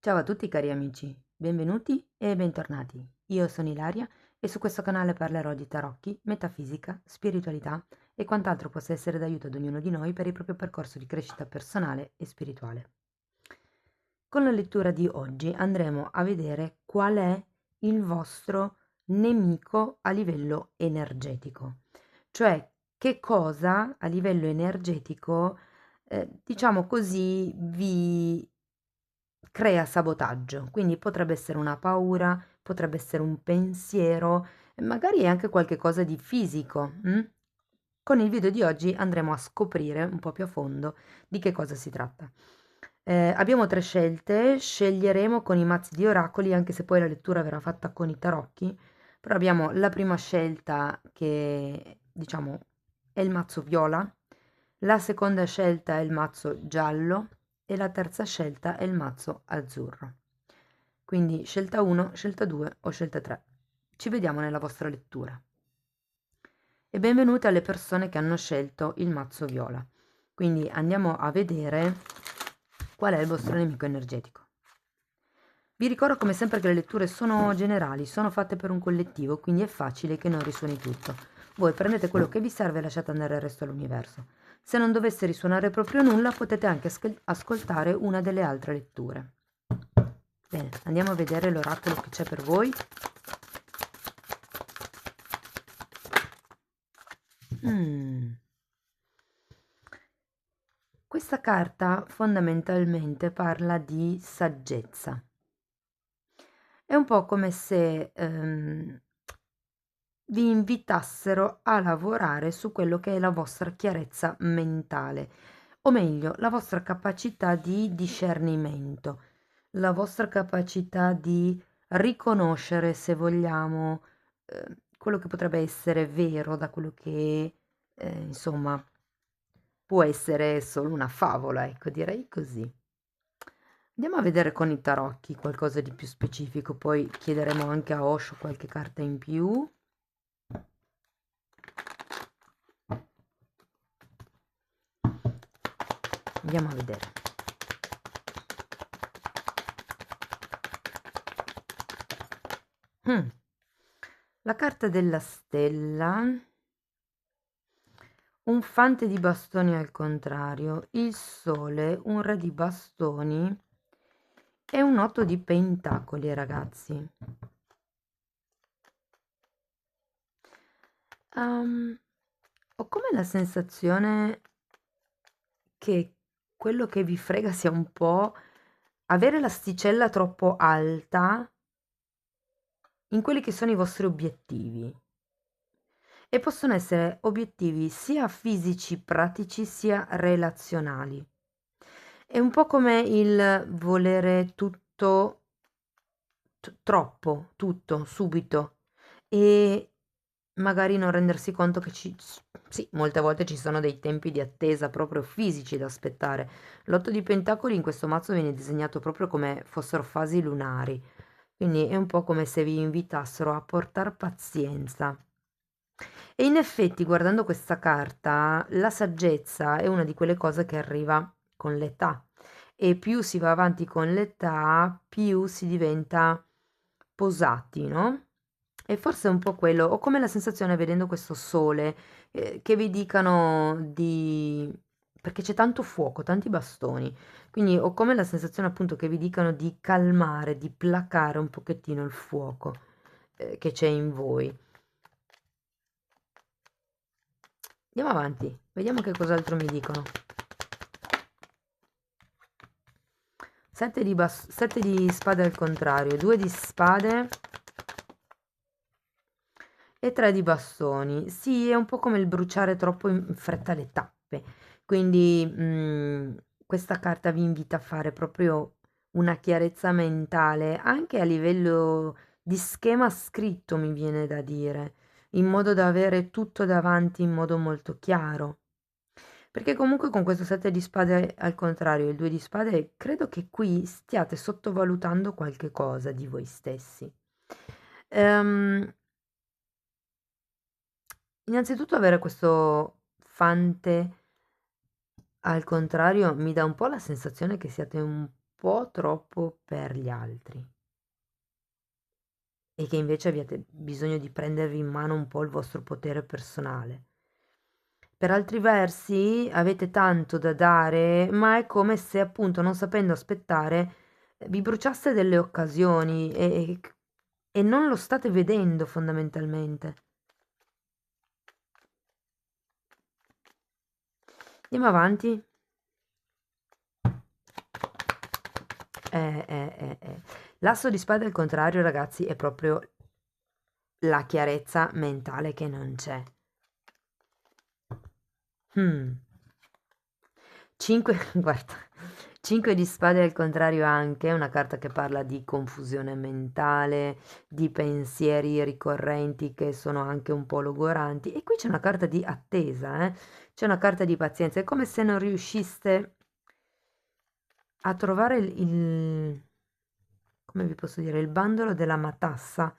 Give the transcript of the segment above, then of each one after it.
Ciao a tutti cari amici, benvenuti e bentornati. Io sono Ilaria e su questo canale parlerò di tarocchi, metafisica, spiritualità e quant'altro possa essere d'aiuto ad ognuno di noi per il proprio percorso di crescita personale e spirituale. Con la lettura di oggi andremo a vedere qual è il vostro nemico a livello energetico, cioè che cosa a livello energetico, diciamo così, vi crea sabotaggio. Quindi potrebbe essere una paura, potrebbe essere un pensiero, magari anche qualche cosa di fisico. Con il video di oggi andremo a scoprire un po' più a fondo di che cosa si tratta. Abbiamo tre scelte, sceglieremo con i mazzi di oracoli, anche se poi la lettura verrà fatta con i tarocchi, però abbiamo la prima scelta che diciamo è il mazzo viola, la seconda scelta è il mazzo giallo e la terza scelta è il mazzo azzurro. Quindi scelta 1, scelta 2 o scelta 3. Ci vediamo nella vostra lettura. E benvenute alle persone che hanno scelto il mazzo viola. Quindi andiamo a vedere qual è il vostro nemico energetico. Vi ricordo come sempre che le letture sono generali, sono fatte per un collettivo, quindi è facile che non risuoni tutto. Voi prendete quello che vi serve e lasciate andare il resto all'universo. Se non dovesse risuonare proprio nulla, potete anche ascoltare una delle altre letture. Bene, andiamo a vedere l'oracolo che c'è per voi. Questa carta fondamentalmente parla di saggezza. È un po' come se vi invitassero a lavorare su quello che è la vostra chiarezza mentale, o meglio, la vostra capacità di discernimento, la vostra capacità di riconoscere, se vogliamo, quello che potrebbe essere vero da quello che, insomma, può essere solo una favola, ecco, direi così. Andiamo a vedere con i tarocchi qualcosa di più specifico, poi chiederemo anche a Osho qualche carta in più. Andiamo a vedere. La carta della stella, un fante di bastoni al contrario, il sole, un re di bastoni e un 8 di pentacoli, ragazzi. Ho come la sensazione che quello che vi frega sia un po' avere l'asticella troppo alta in quelli che sono i vostri obiettivi. E possono essere obiettivi sia fisici, pratici, sia relazionali. È un po' come il volere tutto, troppo, tutto, subito, e magari non rendersi conto che sì, molte volte ci sono dei tempi di attesa proprio fisici da aspettare. L'otto di pentacoli in questo mazzo viene disegnato proprio come fossero fasi lunari, quindi è un po' come se vi invitassero a portar pazienza. E in effetti, guardando questa carta, la saggezza è una di quelle cose che arriva con l'età e più si va avanti con l'età, più si diventa posati, no? E forse è un po' quello, ho come la sensazione vedendo questo sole, che vi dicano di... perché c'è tanto fuoco, tanti bastoni, quindi ho come la sensazione appunto che vi dicano di calmare, di placare un pochettino il fuoco, che c'è in voi. Andiamo avanti, vediamo che cos'altro mi dicono. 7 di spade al contrario, 2 di spade e 3 di bastoni. Sì, è un po' come il bruciare troppo in fretta le tappe. Quindi questa carta vi invita a fare proprio una chiarezza mentale, anche a livello di schema scritto, mi viene da dire, in modo da avere tutto davanti in modo molto chiaro. Perché comunque con questo 7 di spade al contrario e il 2 di spade credo che qui stiate sottovalutando qualche cosa di voi stessi. Innanzitutto avere questo fante al contrario mi dà un po' la sensazione che siate un po' troppo per gli altri e che invece abbiate bisogno di prendervi in mano un po' il vostro potere personale. Per altri versi avete tanto da dare, ma è come se appunto non sapendo aspettare vi bruciaste delle occasioni e non lo state vedendo fondamentalmente. Andiamo avanti. L'asso di spade al contrario, ragazzi, è proprio la chiarezza mentale che non c'è. 5, guarda, 5 di spade al contrario anche, è una carta che parla di confusione mentale, di pensieri ricorrenti che sono anche un po' logoranti. E qui c'è una carta di attesa, c'è una carta di pazienza. È come se non riusciste a trovare come vi posso dire, il bandolo della matassa.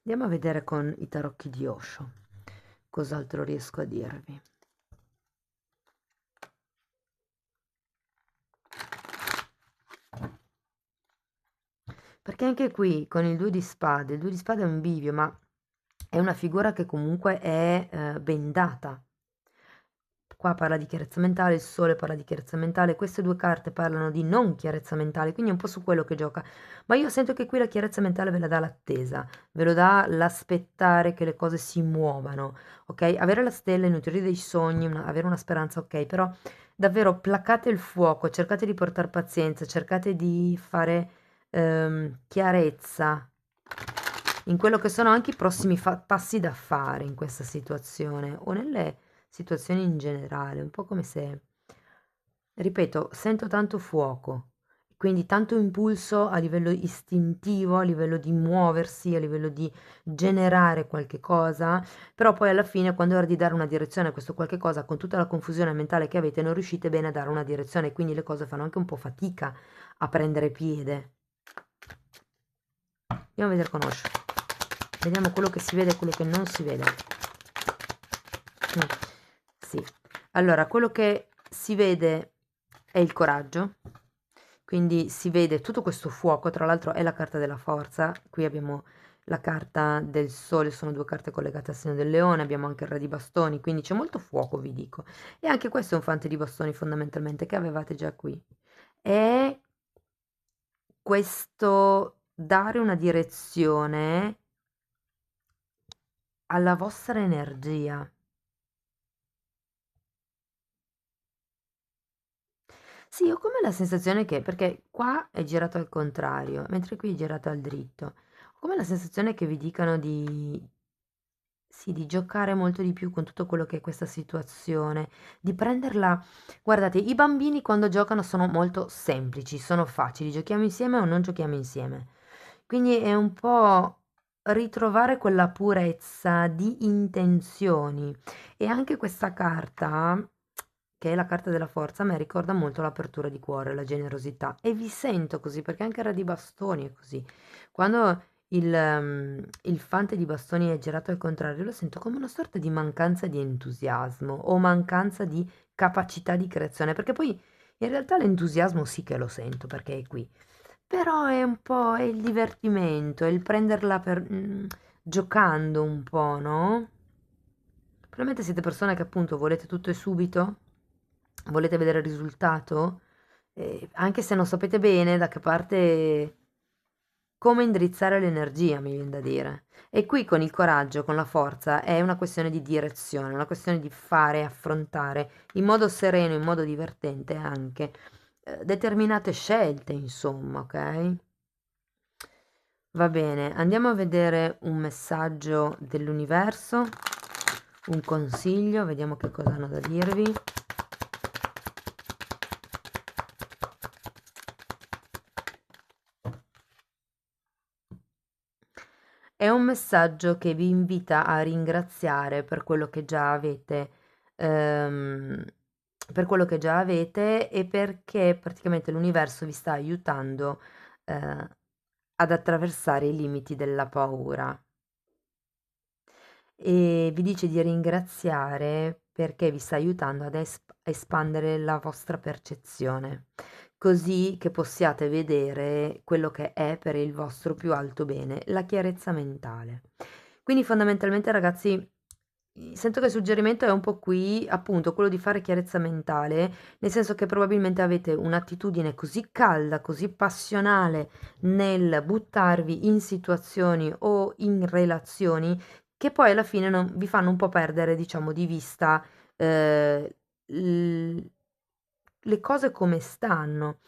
Andiamo a vedere con i tarocchi di Osho cos'altro riesco a dirvi. Perché anche qui con il 2 di spade, il 2 di spade è un bivio, ma è una figura che comunque è bendata. Qua parla di chiarezza mentale, il sole parla di chiarezza mentale, queste due carte parlano di non chiarezza mentale, quindi è un po' su quello che gioca. Ma io sento che qui la chiarezza mentale ve la dà l'attesa, ve lo dà l'aspettare che le cose si muovano, ok? Avere la stella, nutrire dei sogni, avere una speranza, ok? Però davvero placate il fuoco, cercate di portare pazienza, cercate di fare chiarezza in quello che sono anche i prossimi passi da fare in questa situazione o nelle situazioni in generale, un po' come se, ripeto, sento tanto fuoco, quindi tanto impulso a livello istintivo, a livello di muoversi, a livello di generare qualche cosa, però poi alla fine quando è ora di dare una direzione a questo qualche cosa, con tutta la confusione mentale che avete, non riuscite bene a dare una direzione, quindi le cose fanno anche un po' fatica a prendere piede. Andiamo a vedere con Osho. Vediamo quello che si vede e quello che non si vede. Sì. Allora, quello che si vede è il coraggio, quindi si vede tutto questo fuoco, tra l'altro è la carta della forza, qui abbiamo la carta del sole, sono due carte collegate al segno del leone, abbiamo anche il re di bastoni, quindi c'è molto fuoco, vi dico. E anche questo è un fante di bastoni fondamentalmente che avevate già qui. È questo dare una direzione alla vostra energia. Sì, ho come la sensazione che, perché qua è girato al contrario, mentre qui è girato al dritto. Ho come la sensazione che vi dicano sì, di giocare molto di più con tutto quello che è questa situazione, di prenderla. Guardate, i bambini quando giocano sono molto semplici, sono facili, giochiamo insieme o non giochiamo insieme. Quindi è un po' ritrovare quella purezza di intenzioni. E anche questa carta, che è la carta della forza, a me ricorda molto l'apertura di cuore, la generosità. E vi sento così, perché anche il re di bastoni è così. Quando il fante di bastoni è girato al contrario, lo sento come una sorta di mancanza di entusiasmo o mancanza di capacità di creazione, perché poi in realtà l'entusiasmo sì che lo sento, perché è qui. Però è un po' è il divertimento, è il prenderla giocando un po', no? Probabilmente siete persone che appunto volete tutto e subito, volete vedere il risultato, anche se non sapete bene da che parte, come indirizzare l'energia, mi viene da dire. E qui con il coraggio, con la forza, è una questione di direzione, una questione di fare, affrontare in modo sereno, in modo divertente anche determinate scelte, insomma, ok? Va bene, andiamo a vedere un messaggio dell'universo, un consiglio, vediamo che cosa hanno da dirvi. È un messaggio che vi invita a ringraziare per quello che già avete, ehm, per quello che già avete e perché praticamente l'universo vi sta aiutando, ad attraversare i limiti della paura. E vi dice di ringraziare perché vi sta aiutando ad espandere la vostra percezione, così che possiate vedere quello che è per il vostro più alto bene, la chiarezza mentale. Quindi fondamentalmente ragazzi, sento che il suggerimento è un po' qui, appunto, quello di fare chiarezza mentale, nel senso che probabilmente avete un'attitudine così calda, così passionale nel buttarvi in situazioni o in relazioni che poi alla fine vi fanno un po' perdere, diciamo, di vista l le cose come stanno.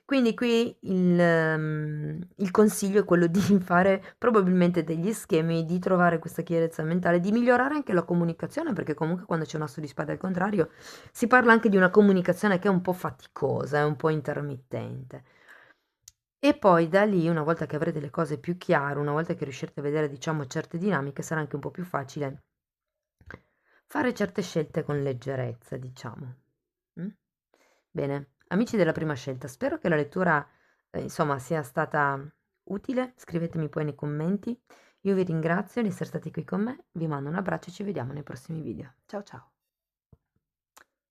Quindi qui il consiglio è quello di fare probabilmente degli schemi, di trovare questa chiarezza mentale, di migliorare anche la comunicazione, perché comunque quando c'è un asso di spade al contrario si parla anche di una comunicazione che è un po' faticosa, è un po' intermittente. E poi da lì, una volta che avrete le cose più chiare, una volta che riuscirete a vedere, diciamo, certe dinamiche, sarà anche un po' più facile fare certe scelte con leggerezza, diciamo. Mm? Bene, amici della prima scelta, spero che la lettura, insomma, sia stata utile. Scrivetemi poi nei commenti. Io vi ringrazio di essere stati qui con me, vi mando un abbraccio e ci vediamo nei prossimi video. Ciao ciao!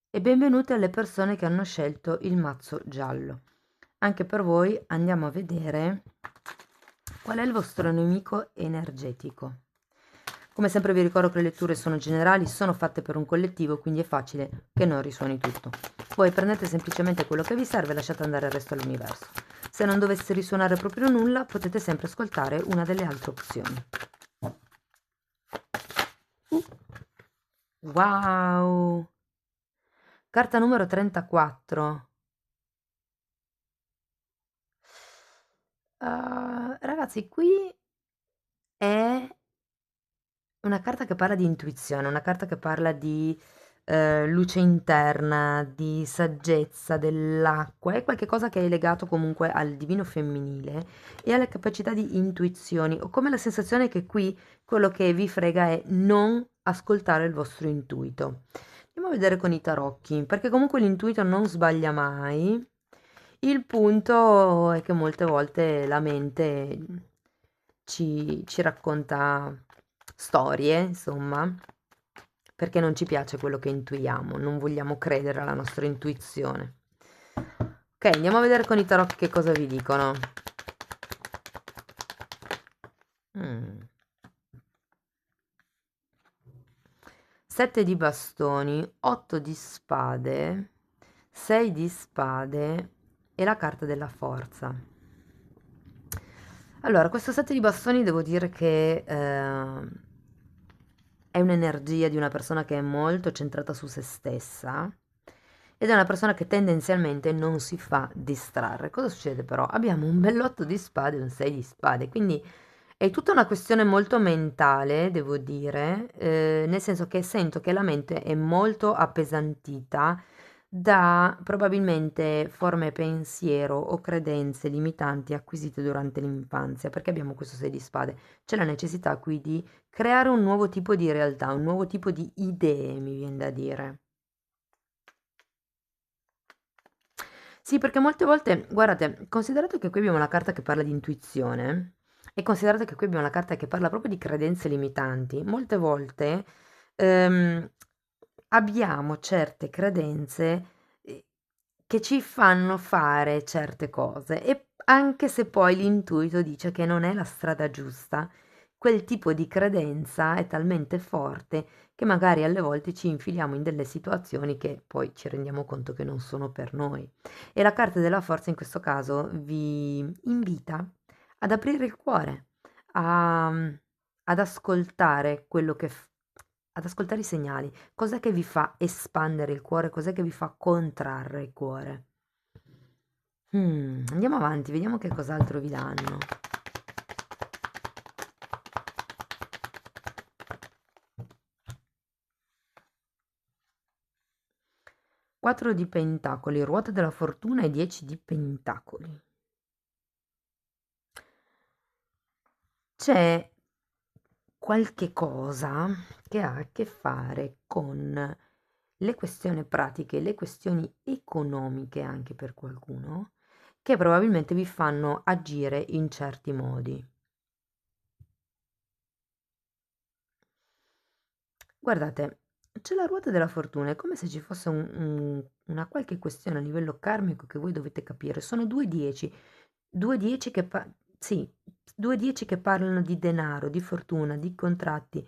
E benvenute alle persone che hanno scelto il mazzo giallo. Anche per voi andiamo a vedere qual è il vostro nemico energetico. Come sempre vi ricordo che le letture sono generali, sono fatte per un collettivo, quindi è facile che non risuoni tutto. Voi prendete semplicemente quello che vi serve e lasciate andare il resto all'universo. Se non dovesse risuonare proprio nulla, potete sempre ascoltare una delle altre opzioni. Wow! Carta numero 34. Ragazzi, qui è una carta che parla di intuizione, una carta che parla di luce interna, di saggezza dell'acqua, è qualcosa che è legato comunque al divino femminile e alle capacità di intuizioni. Ho come la sensazione che qui quello che vi frega è non ascoltare il vostro intuito. Andiamo a vedere con i tarocchi, perché comunque l'intuito non sbaglia mai. Il punto è che molte volte la mente ci racconta storie, insomma, perché non ci piace quello che intuiamo, non vogliamo credere alla nostra intuizione. Ok, andiamo a vedere con i tarocchi che cosa vi dicono. Mm. 7 di bastoni, 8 di spade, 6 di spade e la carta della forza. Allora, questo 7 di bastoni devo dire che è un'energia di una persona che è molto centrata su se stessa ed è una persona che tendenzialmente non si fa distrarre. Cosa succede però? Abbiamo un bell'otto di spade e un 6 di spade, quindi è tutta una questione molto mentale, devo dire, nel senso che sento che la mente è molto appesantita da probabilmente forme pensiero o credenze limitanti acquisite durante l'infanzia, perché abbiamo questo 6 di spade. C'è la necessità qui di creare un nuovo tipo di realtà, un nuovo tipo di idee, mi viene da dire. Sì, perché molte volte, guardate, considerate che qui abbiamo una carta che parla di intuizione e considerate che qui abbiamo una carta che parla proprio di credenze limitanti, molte volte ehm, abbiamo certe credenze che ci fanno fare certe cose e anche se poi l'intuito dice che non è la strada giusta, quel tipo di credenza è talmente forte che magari alle volte ci infiliamo in delle situazioni che poi ci rendiamo conto che non sono per noi. E la carta della forza in questo caso vi invita ad aprire il cuore, ad ascoltare quello che ad ascoltare i segnali. Cos'è che vi fa espandere il cuore? Cos'è che vi fa contrarre il cuore? Andiamo avanti, vediamo che cos'altro vi danno. Quattro di pentacoli, ruota della fortuna e 10 di pentacoli. C'è qualche cosa che ha a che fare con le questioni pratiche, le questioni economiche anche per qualcuno, che probabilmente vi fanno agire in certi modi. Guardate, c'è la ruota della fortuna, è come se ci fosse una qualche questione a livello karmico che voi dovete capire. Sono due 10 che, sì, due 10 che parlano di denaro, di fortuna, di contratti,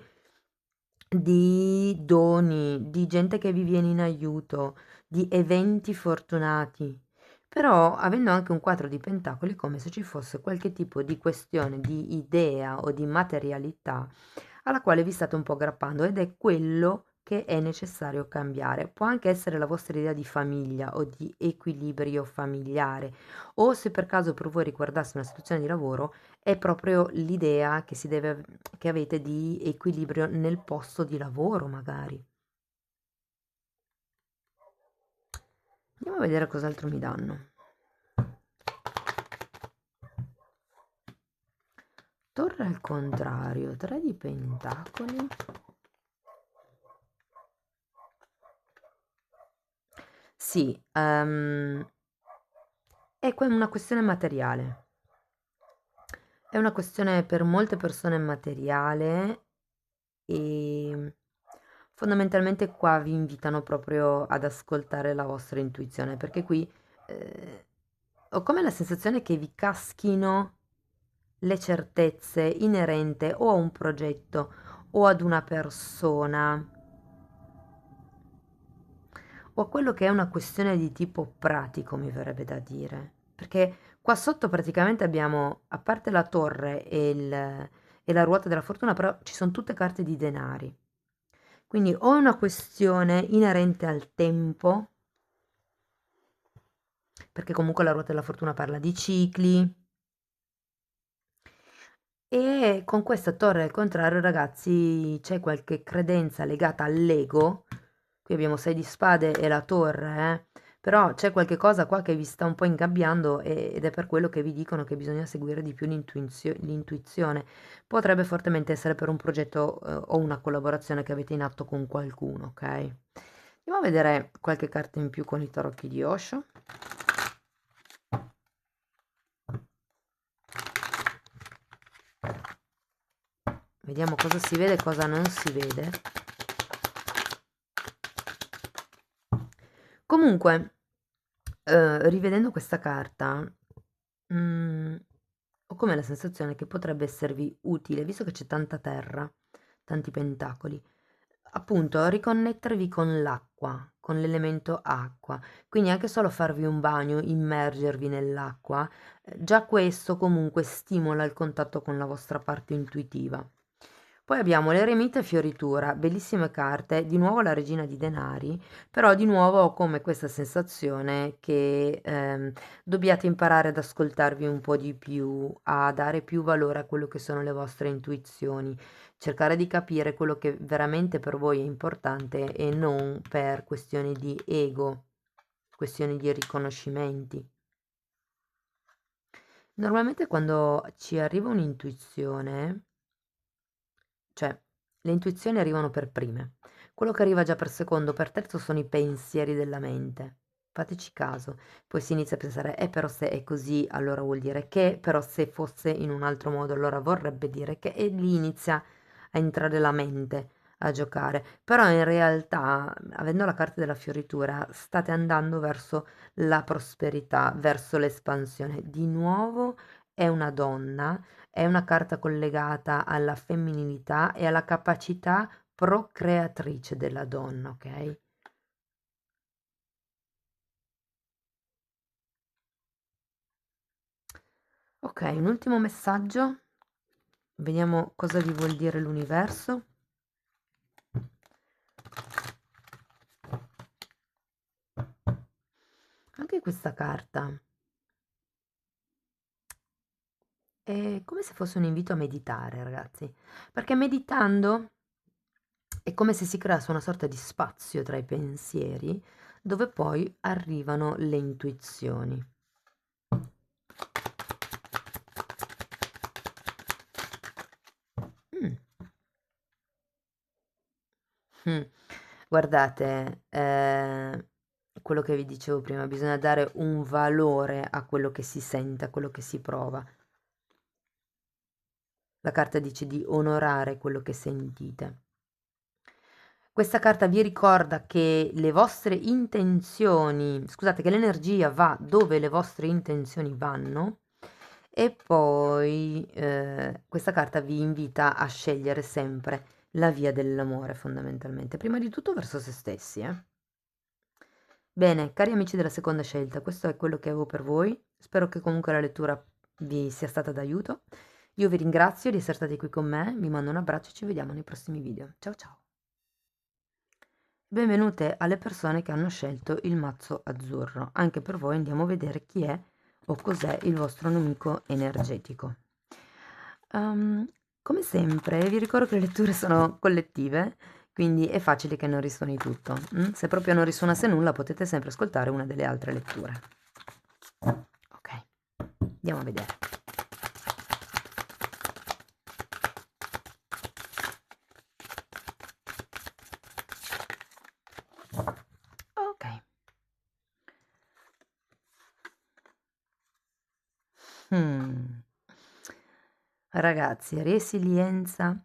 di doni, di gente che vi viene in aiuto, di eventi fortunati. Però, avendo anche un 4 di pentacoli, è come se ci fosse qualche tipo di questione, di idea o di materialità alla quale vi state un po' aggrappando ed è quello che è necessario cambiare. Può anche essere la vostra idea di famiglia o di equilibrio familiare, o se per caso per voi riguardasse una situazione di lavoro, è proprio l'idea che che avete di equilibrio nel posto di lavoro, magari. Andiamo a vedere cos'altro mi danno. Torre al contrario, 3 di pentacoli. Sì, è una questione materiale. È una questione per molte persone materiale e fondamentalmente qua vi invitano proprio ad ascoltare la vostra intuizione, perché qui eh, ho come la sensazione che vi caschino le certezze inerente o a un progetto o ad una persona o a quello che è una questione di tipo pratico, mi verrebbe da dire. Perché qua sotto praticamente abbiamo, a parte la torre e la ruota della fortuna, però ci sono tutte carte di denari. Quindi o è una questione inerente al tempo, perché comunque la ruota della fortuna parla di cicli, e con questa torre al contrario, ragazzi, c'è qualche credenza legata all'ego. Qui abbiamo 6 di spade e la torre, però c'è qualche cosa qua che vi sta un po' ingabbiando ed è per quello che vi dicono che bisogna seguire di più l'intuizione. Potrebbe fortemente essere per un progetto, o una collaborazione che avete in atto con qualcuno, ok? Andiamo a vedere qualche carta in più con i tarocchi di Osho. Vediamo cosa si vede e cosa non si vede. Comunque, rivedendo questa carta, ho come la sensazione che potrebbe esservi utile, visto che c'è tanta terra, tanti pentacoli, appunto riconnettervi con l'acqua, con l'elemento acqua. Quindi anche solo farvi un bagno, immergervi nell'acqua, già questo comunque stimola il contatto con la vostra parte intuitiva. Poi abbiamo l'eremita e fioritura, bellissime carte, di nuovo la regina di denari, però di nuovo ho come questa sensazione che dobbiate imparare ad ascoltarvi un po' di più, a dare più valore a quello che sono le vostre intuizioni, cercare di capire quello che veramente per voi è importante e non per questioni di ego, questioni di riconoscimenti. Normalmente quando ci arriva un'intuizione, cioè, le intuizioni arrivano per prime. Quello che arriva già per secondo, per terzo sono i pensieri della mente. Fateci caso. Poi si inizia a pensare, però se è così, allora vuol dire che, però se fosse in un altro modo, allora vorrebbe dire che, e lì inizia a entrare la mente a giocare. Però in realtà, avendo la carta della fioritura, state andando verso la prosperità, verso l'espansione. Di nuovo è una donna, è una carta collegata alla femminilità e alla capacità procreatrice della donna, ok? Ok, un ultimo messaggio. Vediamo cosa vi vuol dire l'universo. Anche questa carta è come se fosse un invito a meditare, ragazzi, perché meditando è come se si creasse una sorta di spazio tra i pensieri dove poi arrivano le intuizioni. Mm. Mm. Guardate, quello che vi dicevo prima, bisogna dare un valore a quello che si sente, a quello che si prova. La carta dice di onorare quello che sentite. Questa carta vi ricorda che le vostre intenzioni, scusate, che l'energia va dove le vostre intenzioni vanno e poi questa carta vi invita a scegliere sempre la via dell'amore fondamentalmente, prima di tutto verso se stessi, eh. Bene, cari amici della seconda scelta, questo è quello che avevo per voi. Spero che comunque la lettura vi sia stata d'aiuto. Io vi ringrazio di essere stati qui con me, vi mando un abbraccio e ci vediamo nei prossimi video. Ciao ciao! Benvenute alle persone che hanno scelto il mazzo azzurro. Anche per voi andiamo a vedere chi è o cos'è il vostro nemico energetico. Come sempre, vi ricordo che le letture sono collettive, quindi è facile che non risuoni tutto. Se proprio non risuonasse nulla, potete sempre ascoltare una delle altre letture. Ok, andiamo a vedere. Ok. Ragazzi, resilienza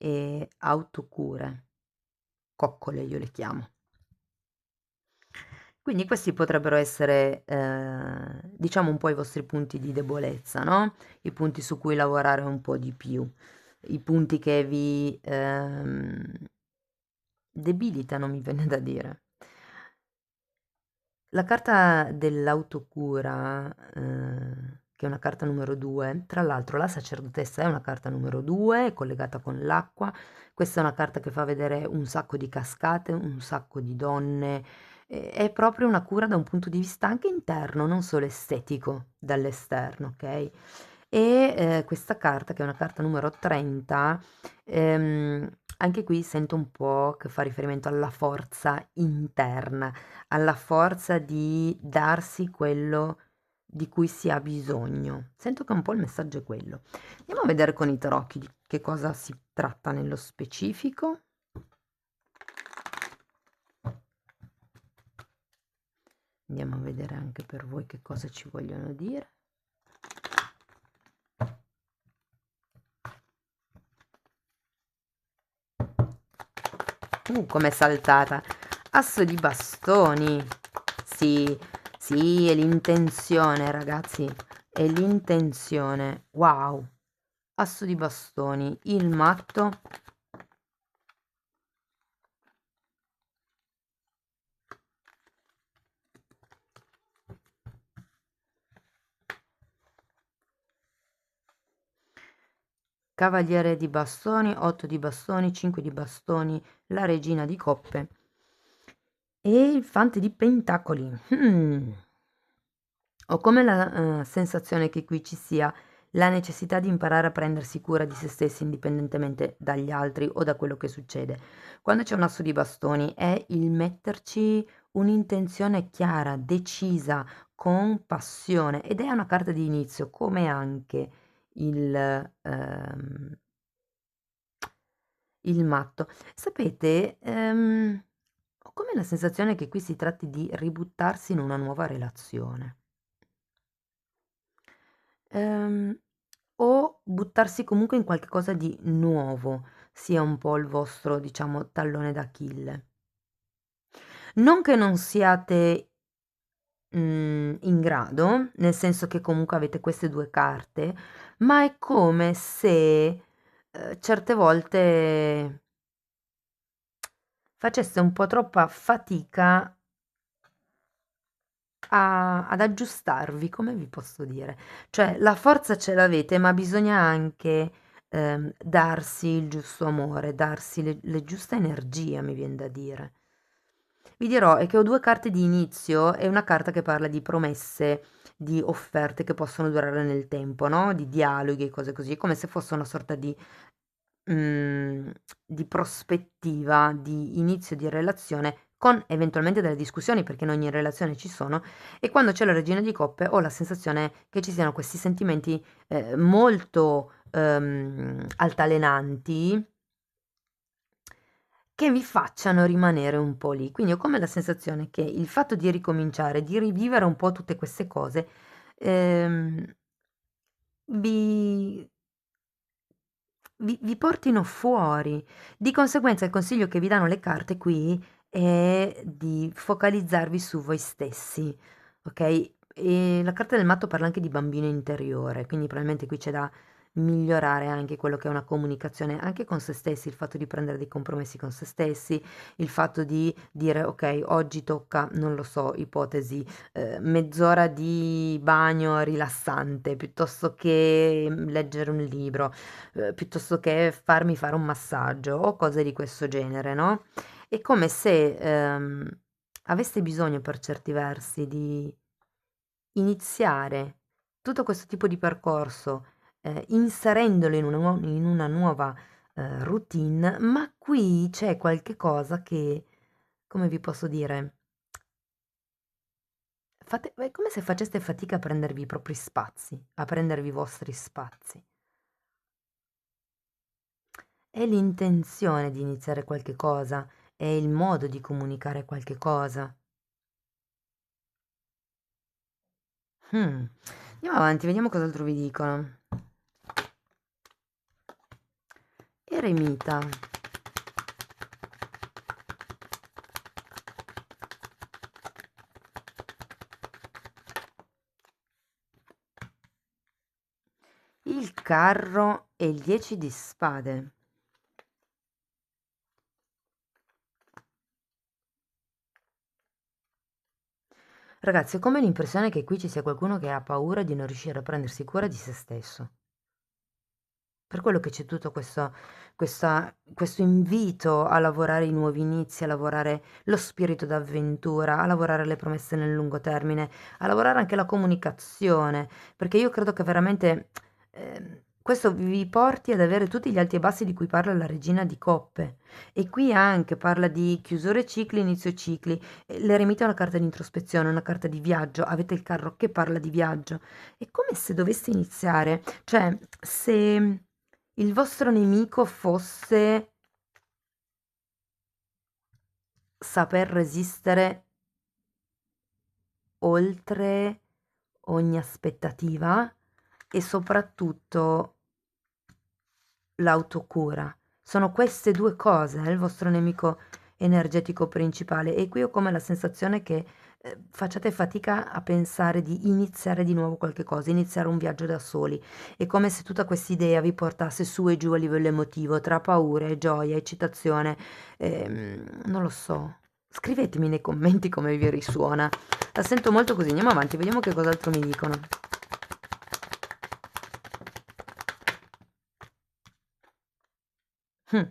e autocure, coccole io le chiamo. Quindi questi potrebbero essere, diciamo un po' i vostri punti di debolezza, no? I punti su cui lavorare un po' di più, i punti che vi debilitano, mi viene da dire. La carta dell'autocura, che è una carta numero 2, tra l'altro la sacerdotessa è una carta numero 2, è collegata con l'acqua, questa è una carta che fa vedere un sacco di cascate, un sacco di donne, è proprio una cura da un punto di vista anche interno, non solo estetico dall'esterno, ok? E questa carta, che è una carta numero 30, anche qui sento un po' che fa riferimento alla forza interna, alla forza di darsi quello di cui si ha bisogno. Sento che un po' il messaggio è quello. Andiamo a vedere con i tarocchi di che cosa si tratta nello specifico. Andiamo a vedere anche per voi che cosa ci vogliono dire. Com'è saltata. Asso di bastoni. Sì, sì, è l'intenzione, ragazzi. È l'intenzione. Wow. Asso di bastoni. Il matto. Cavaliere di bastoni, 8 di bastoni, 5 di bastoni, la regina di coppe e il fante di pentacoli. Ho come la sensazione che qui ci sia la necessità di imparare a prendersi cura di se stessi indipendentemente dagli altri o da quello che succede. Quando c'è un asso di bastoni è il metterci un'intenzione chiara, decisa, con passione ed è una carta di inizio, come anche il il matto. Sapete, ho come la sensazione che qui si tratti di ributtarsi in una nuova relazione. Ehm, o buttarsi comunque in qualche cosa di nuovo, sia un po' il vostro, diciamo, tallone d'Achille. Non che non siate, in grado, nel senso che comunque avete queste 2 carte, ma è come se, certe volte faceste un po' troppa fatica ad aggiustarvi, come vi posso dire? Cioè la forza ce l'avete, ma bisogna anche, darsi il giusto amore, darsi le giuste energia, mi vien da dire. Vi dirò è che ho 2 carte di inizio e una carta che parla di promesse, di offerte che possono durare nel tempo, no, di dialoghi e cose così, come se fosse una sorta mhmm, di prospettiva, di inizio di relazione con eventualmente delle discussioni, perché in ogni relazione ci sono, e quando c'è la regina di coppe ho la sensazione che ci siano questi sentimenti, molto, altalenanti che vi facciano rimanere un po' lì. Quindi ho come la sensazione che il fatto di ricominciare, di rivivere un po' tutte queste cose, ehm, vi vi portino fuori. Di conseguenza il consiglio che vi danno le carte qui è di focalizzarvi su voi stessi, ok? E la carta del matto parla anche di bambino interiore, quindi probabilmente qui c'è da migliorare anche quello che è una comunicazione anche con se stessi, il fatto di prendere dei compromessi con se stessi, il fatto di dire ok, oggi tocca, non lo so, ipotesi, mezz'ora di bagno rilassante piuttosto che leggere un libro, piuttosto che farmi fare un massaggio o cose di questo genere, no? È come se aveste bisogno per certi versi di iniziare tutto questo tipo di percorso, inserendolo in una nuova routine, ma qui c'è qualche cosa che, come vi posso dire, è come se faceste fatica a prendervi i propri spazi, a prendervi i vostri spazi. È l'intenzione di iniziare qualche cosa, è il modo di comunicare qualche cosa. Andiamo avanti, vediamo cos'altro vi dicono. Eremita. Il carro e il 10 di spade. Ragazzi, ho come l'impressione che qui ci sia qualcuno che ha paura di non riuscire a prendersi cura di se stesso. Per quello che c'è tutto questo invito a lavorare i nuovi inizi, a lavorare lo spirito d'avventura, a lavorare le promesse nel lungo termine, a lavorare anche la comunicazione, perché io credo che veramente questo vi porti ad avere tutti gli alti e bassi di cui parla la regina di coppe. E qui anche parla di chiusure cicli, inizio cicli. L'eremita è una carta di introspezione, una carta di viaggio. Avete il carro che parla di viaggio. È come se doveste iniziare, cioè se il vostro nemico fosse saper resistere oltre ogni aspettativa e soprattutto l'autocura. Sono queste due cose, il vostro nemico energetico principale. E qui ho come la sensazione che facciate fatica a pensare di iniziare di nuovo qualche cosa, iniziare un viaggio da soli. È come se tutta questa idea vi portasse su e giù a livello emotivo, tra paure, gioia, eccitazione. Non lo so. Scrivetemi nei commenti come vi risuona. La sento molto così. Andiamo avanti, vediamo che cos'altro mi dicono. Hm.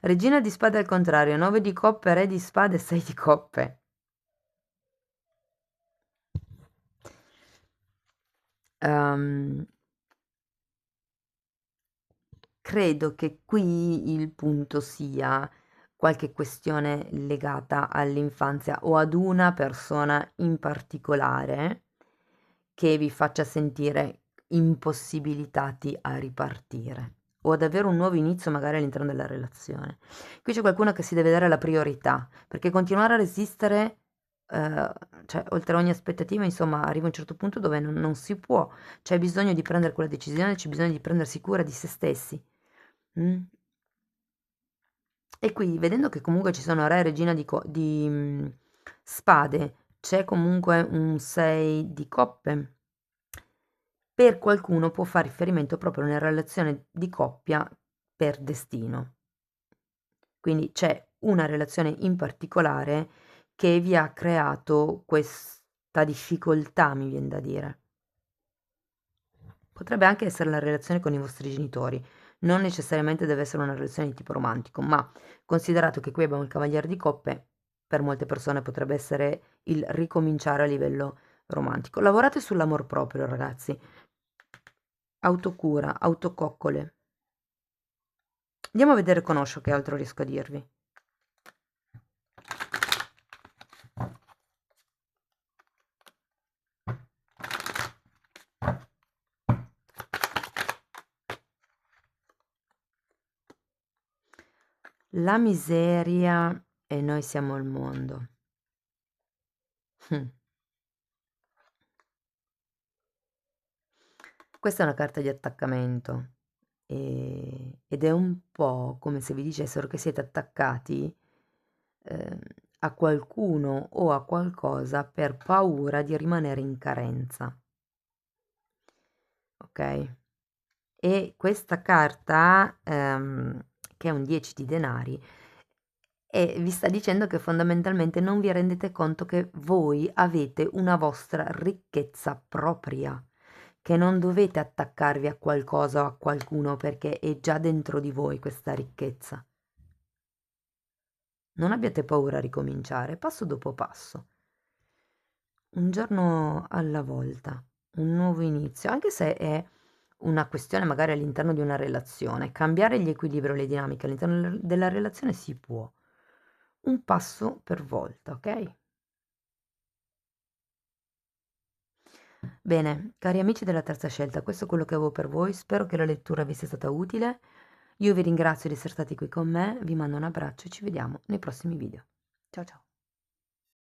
Regina di spade al contrario, 9 di coppe, re di spade, 6 di coppe. Ehm, credo che qui il punto sia qualche questione legata all'infanzia o ad una persona in particolare che vi faccia sentire impossibilitati a ripartire o ad avere un nuovo inizio magari all'interno della relazione. Qui c'è qualcuno che si deve dare la priorità, perché continuare a resistere, eh, cioè oltre ogni aspettativa, insomma, arriva un certo punto dove non si può, c'è bisogno di prendere quella decisione, c'è bisogno di prendersi cura di se stessi. Mm? E qui, vedendo che comunque ci sono re e regina di spade, c'è comunque un 6 di coppe. Per qualcuno può fare riferimento proprio a una relazione di coppia per destino. Quindi c'è una relazione in particolare che vi ha creato questa difficoltà, mi viene da dire. Potrebbe anche essere la relazione con i vostri genitori, non necessariamente deve essere una relazione di tipo romantico, ma considerato che qui abbiamo il cavaliere di coppe, per molte persone potrebbe essere il ricominciare a livello romantico. Lavorate sull'amor proprio, ragazzi. Autocura, autococcole. Andiamo a vedere con Osho che altro riesco a dirvi. La miseria e noi siamo il mondo. Hm. Questa è una carta di attaccamento. ed è un po' come se vi dicessero che siete attaccati ehm, a qualcuno o a qualcosa per paura di rimanere in carenza, ok? E questa carta, che è un 10 di denari, vi sta dicendo che fondamentalmente non vi rendete conto che voi avete una vostra ricchezza propria, che non dovete attaccarvi a qualcosa o a qualcuno perché è già dentro di voi questa ricchezza. Non abbiate paura a ricominciare, passo dopo passo, un giorno alla volta, un nuovo inizio, anche se è una questione magari all'interno di una relazione. Cambiare gli equilibri o le dinamiche all'interno della relazione si può, un passo per volta, ok? Bene, cari amici della terza scelta, questo è quello che avevo per voi. Spero che la lettura vi sia stata utile. Io vi ringrazio di essere stati qui con me, vi mando un abbraccio e ci vediamo nei prossimi video. Ciao ciao!